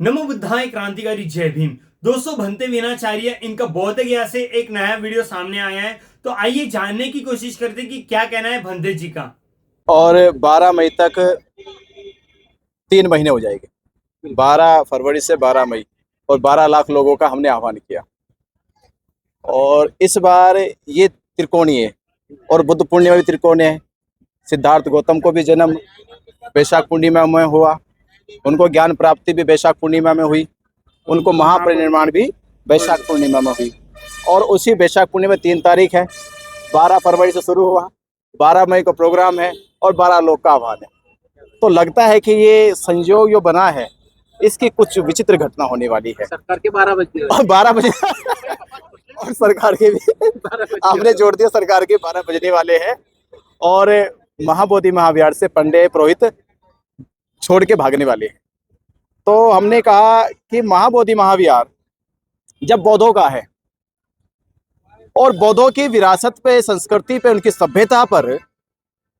नमो बुद्धाय क्रांतिकारी जय भीम। दोस्तों, भंते विनाचार्य इनका बौद्ध गया से एक नया वीडियो सामने आया है। तो आइए जानने की कोशिश करते हैं कि क्या कहना है भंते जी का। और 12 मई तक 3 महीने हो जाएंगे। 12 फरवरी से 12 मई और 12 लाख लोगों का हमने आह्वान किया। और इस बार ये त्रिकोणीय है और बुद्ध पूर्णिमा भी त्रिकोणीय है। सिद्धार्थ गौतम को भी जन्म वैशाख पूर्णिमा में हुआ, उनको ज्ञान प्राप्ति भी वैशाख पूर्णिमा में हुई, उनको महापरिनिर्वाण भी वैशाख पूर्णिमा में हुई। और उसी वैशाख पूर्णिमा 3 तारीख है। 12 फरवरी से शुरू हुआ, 12 मई को प्रोग्राम है और 12 लोग का आह्वान है। तो लगता है कि ये संयोग जो बना है, इसकी कुछ विचित्र घटना होने वाली है। सरकार के 12 बजे और 12 बजे और सरकार के भी आपने जोड़ दिया, सरकार के 12 बजने वाले हैं। और महाबोधि महाविहार से पंडे पुरोहित छोड़ के भागने वाले हैं। तो हमने कहा कि महाबोधि महाविहार जब बौद्धों का है और बौद्धों की विरासत पे, संस्कृति पे, उनकी सभ्यता पर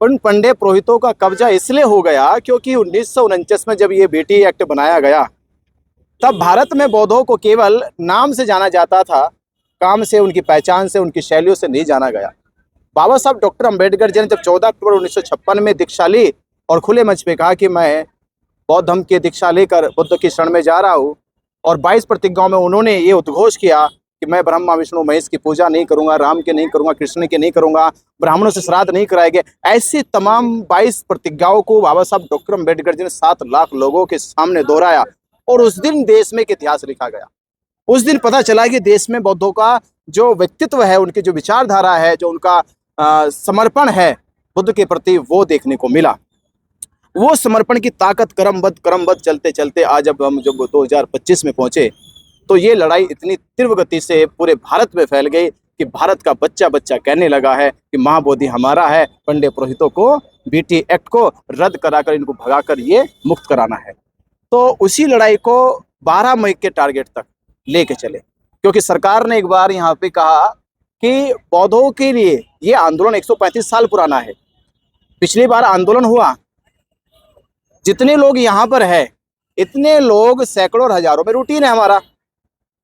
उन पंडे पुरोहितों का कब्जा इसलिए हो गया क्योंकि 1949 में जब ये बीटी एक्ट बनाया गया, तब भारत में बौद्धों को केवल नाम से जाना जाता था, काम से, उनकी पहचान से, उनकी शैलियों से नहीं जाना गया। बाबा साहब डॉक्टर अंबेडकर जी ने जब 14 अक्टूबर 1956 में दीक्षा ली और खुले मंच पे कहा कि मैं बौद्ध धर्म की दीक्षा लेकर बुद्ध की शरण में जा रहा हूँ, और 22 प्रतिज्ञाओं में उन्होंने ये उद्घोष किया कि मैं ब्रह्मा विष्णु महेश की पूजा नहीं करूंगा, राम के नहीं करूंगा, कृष्ण के नहीं करूंगा, ब्राह्मणों से श्राद्ध नहीं कराएंगे। ऐसी तमाम 22 प्रतिज्ञाओं को बाबा साहब डॉक्टर अंबेडकर जी ने 7 लाख लोगों के सामने दोहराया और उस दिन देश में एक इतिहास लिखा गया। उस दिन पता चला कि देश में बौद्धों का जो व्यक्तित्व है, उनकी जो विचारधारा है, जो उनका समर्पण है बुद्ध के प्रति, वो देखने को मिला। वो समर्पण की ताकत क्रमबद्ध चलते चलते आज जब हम 2025 में पहुंचे, तो ये लड़ाई इतनी तीव्र गति से पूरे भारत में फैल गई कि भारत का बच्चा बच्चा कहने लगा है कि महाबोधि हमारा है, पंडे पुरोहितों को बीटी एक्ट को रद्द कराकर, इनको भगाकर ये मुक्त कराना है। तो उसी लड़ाई को 12 मई के टारगेट तक लेके चले, क्योंकि सरकार ने एक बार यहाँ पे कहा कि बौद्धों के लिए ये आंदोलन 135 साल पुराना है। पिछली बार आंदोलन हुआ, जितने लोग यहाँ पर है इतने लोग सैकड़ों और हजारों में रूटीन है, हमारा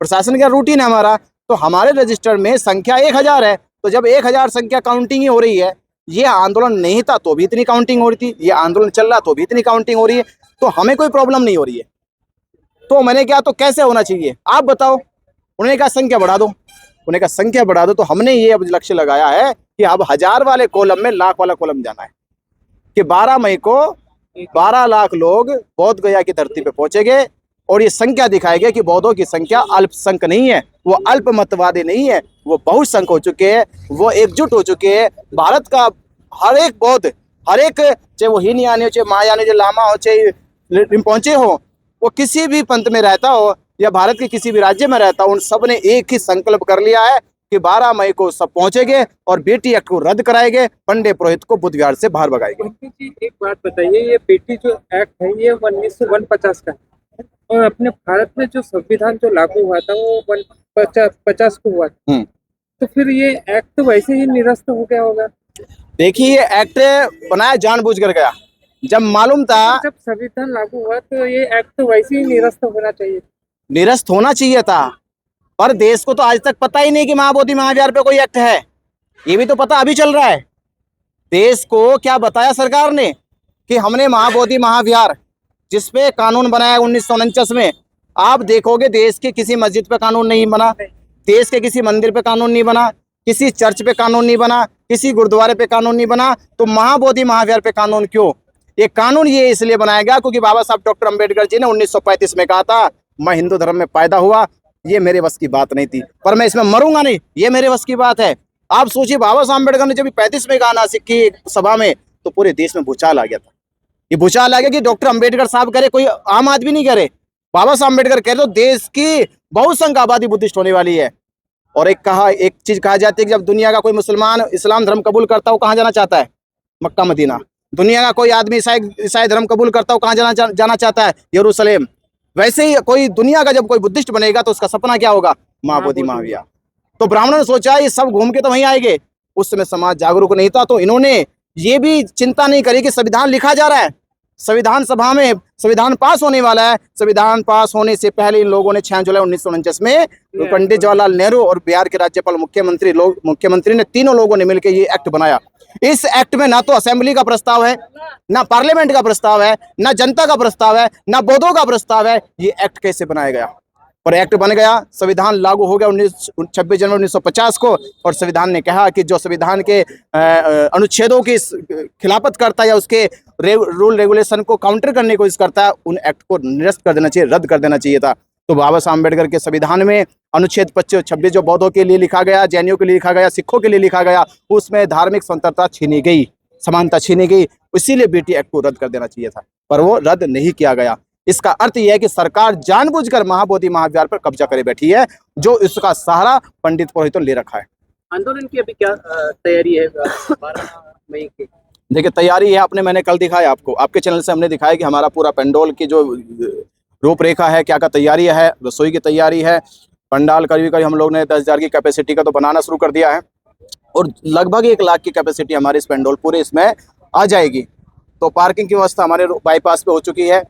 प्रशासन का रूटीन है हमारा। तो हमारे रजिस्टर में संख्या 1000 है। तो जब 1000 संख्या काउंटिंग ही हो रही है, ये आंदोलन नहीं था तो भी इतनी काउंटिंग हो रही थी, ये आंदोलन चल रहा तो भी इतनी काउंटिंग हो रही है, तो हमें कोई प्रॉब्लम नहीं हो रही है। तो मैंने कहा तो कैसे होना चाहिए आप बताओ। उन्होंने कहा संख्या बढ़ा दो, उन्होंने कहा संख्या बढ़ा दो। तो हमने ये अब लक्ष्य लगाया है कि अब 1000 वाले कॉलम में लाख वाला कॉलम जाना है कि 12 मई को 12 लाख लोग बौद्ध गया की धरती पे पहुंचेंगे और ये संख्या दिखाएगी कि बौद्धों की संख्या अल्पसंख्यक नहीं है, वो अल्पमतवादी नहीं है, वो बहुसंख्यक हो चुके हैं, वो एकजुट हो चुके हैं। भारत का हर एक बौद्ध, हर एक, चाहे वो हीनयानी हो, चाहे महायानी, चाहे लामा हो, चाहे रिम्पोंचे हो, वो किसी भी पंथ में रहता हो या भारत के किसी भी राज्य में रहता हो, उन सब ने एक ही संकल्प कर लिया है कि 12 मई को सब पहुंचेंगे और बेटी एक्ट को रद्द कराएंगे, पंडे पुरोहित को बुद्ध विहार से बाहर भगाएंगे। एक बात बताइए, ये बेटी जो एक्ट है ये 1949 का है और अपने भारत में जो संविधान जो लागू हुआ था वो 1950 को हुआ था। तो फिर ये एक्ट तो वैसे ही निरस्त हो गया होगा। देखिए, ये एक्ट बनाया जानबूझकर गया, जब मालूम था, जब संविधान लागू हुआ तो ये एक्ट तो वैसे ही निरस्त होना चाहिए, निरस्त होना चाहिए था। पर देश को तो आज तक पता ही नहीं कि महाबोधि महाविहार पे कोई एक्ट है। ये भी तो पता अभी चल रहा है। देश को क्या बताया सरकार ने कि हमने महाबोधि महाविहार, जिसपे कानून बनाया 1949 में, आप देखोगे देश के किसी मस्जिद पे कानून नहीं बना, देश के किसी मंदिर पे कानून नहीं बना, किसी चर्च पे कानून नहीं बना, किसी गुरुद्वारे पे कानून नहीं बना। तो महाबोधि महाविहार पे कानून क्यों? ये कानून ये इसलिए बनाया गया क्योंकि बाबा साहब डॉक्टर अंबेडकर जी ने 1935 में कहा था, मैं हिंदू धर्म में पैदा हुआ, ये मेरे बस की बात नहीं थी, पर मैं इसमें मरूंगा नहीं, ये मेरे बस की बात है। आप सोचिए, बाबा साहब अम्बेडकर ने जब 35 में कहा नासिक की सभा में, तो पूरे देश में भूचाल आ गया था। ये भूचाल आ गया कि डॉक्टर अंबेडकर साहब करे, कोई आम आदमी नहीं करे, बाबा साहब अम्बेडकर कह तो देश की बहुसंख्यक आबादी बुद्धिस्ट होने वाली है। और एक चीज कहा जाती है कि जब दुनिया का कोई मुसलमान इस्लाम धर्म कबूल करता है, वो कहाँ जाना चाहता है? Mecca Medina. दुनिया का कोई आदमी ईसाई धर्म कबूल करता है, वो कहाँ जाना चाहता है? यरूशलेम। वैसे ही कोई दुनिया का जब कोई बुद्धिस्ट बनेगा तो उसका सपना क्या होगा? महाबोधि महाविहार। तो ब्राह्मणों ने सोचा ये सब घूम के तो वहीं आएंगे। उस समय समाज जागरूक नहीं था, तो इन्होंने ये भी चिंता नहीं करी कि संविधान लिखा जा रहा है, संविधान सभा में संविधान पास होने वाला है। संविधान पास होने से पहले इन लोगों ने 6 जुलाई 1949 में पंडित जवाहरलाल नेहरू और बिहार के राज्यपाल मुख्यमंत्री ने, तीनों लोगों ने मिलकर ये एक्ट बनाया। इस एक्ट में ना तो असेंबली का प्रस्ताव है, ना पार्लियामेंट का प्रस्ताव है, ना जनता का प्रस्ताव है, ना बोर्डों का प्रस्ताव है। ये एक्ट कैसे बनाया गया और एक्ट बन गया। संविधान लागू हो गया 26 जनवरी 1950 को। और संविधान ने कहा कि जो संविधान के अनुच्छेदों की खिलाफत करता है या उसके रूल रेगुलेशन को काउंटर करने की कोशिश करता है, उन एक्ट को निरस्त कर देना चाहिए, रद्द कर देना चाहिए था। तो बाबा साहब अम्बेडकर के संविधान में अनुच्छेद 26 जो बौद्धों के लिए लिखा गया, जैनियों के लिए लिखा गया, सिखों के लिए लिखा गया, उसमें धार्मिक स्वतंत्रता छीनी गई, समानता छीनी गई। इसीलिए बीटी एक्ट को रद्द कर देना चाहिए था, पर वो रद्द नहीं किया गया। इसका अर्थ यह है कि सरकार जानबूझकर महाबोधि महाविहार पर कब्जा करे बैठी है, जो इसका सहारा पंडित पुरोहितों ले रखा है। आंदोलन की अभी क्या तैयारी है 12 मई की? देखिए, तैयारी है, मैंने कल दिखाया आपको, आपके चैनल से हमने दिखाया कि हमारा पूरा पेंडोल की जो रूपरेखा है, क्या क्या तैयारी है, रसोई की तैयारी है, पंडाल करीब हम लोग ने 10,000 की कैपेसिटी का तो बनाना शुरू कर दिया है और लगभग 1 लाख की कैपेसिटी हमारे इस पेंडोल पूरे इसमें आ जाएगी। तो पार्किंग की व्यवस्था हमारे बाईपास पे हो चुकी है।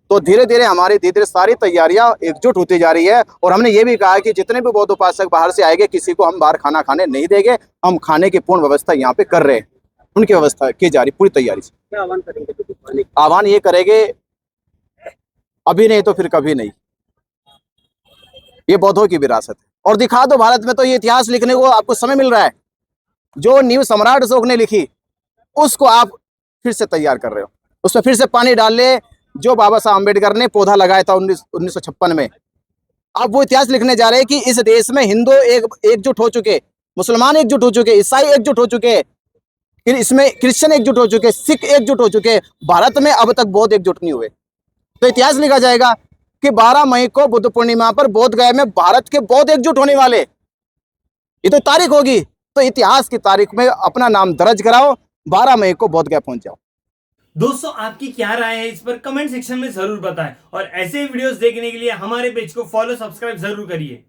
तो धीरे धीरे सारी तैयारियां एकजुट होती जा रही है। और हमने ये भी कहा है कि जितने भी बौद्ध उपासक बाहर से आएंगे, किसी को हम बाहर खाना खाने नहीं देंगे। हम खाने की पूर्ण व्यवस्था यहाँ पे कर रहे हैं, उनकी व्यवस्था की जा रही पूरी तैयारी से। क्या आह्वान करेंगे? आह्वान ये करेंगे, अभी नहीं तो फिर कभी नहीं। ये बौद्धों की विरासत है और दिखा दो, भारत में तो ये इतिहास लिखने को आपको समय मिल रहा है। जो नींव सम्राट अशोक ने लिखी, उसको आप फिर से तैयार कर रहे हो, उसमें फिर से पानी डाल ले। जो बाबा साहब अम्बेडकर ने पौधा लगाया था 1956 में, अब वो इतिहास लिखने जा रहे हैं कि इस देश में हिंदू एकजुट हो चुके, मुसलमान एकजुट हो चुके, ईसाई एकजुट हो चुके, इसमें क्रिश्चियन एकजुट हो चुके, सिख एकजुट हो चुके। भारत में अब तक बौद्ध एकजुट नहीं हुए। तो इतिहास लिखा जाएगा कि 12 मई को बुद्ध पूर्णिमा पर बोध गया में भारत के बौद्ध एकजुट होने वाले, ये तो तारीख होगी। तो इतिहास की तारीख में अपना नाम दर्ज कराओ, 12 मई को बोध गया पहुंच जाओ। दोस्तों, आपकी क्या राय है इस पर कमेंट सेक्शन में जरूर बताएं और ऐसे वीडियोस देखने के लिए हमारे पेज को फॉलो सब्सक्राइब जरूर करिए।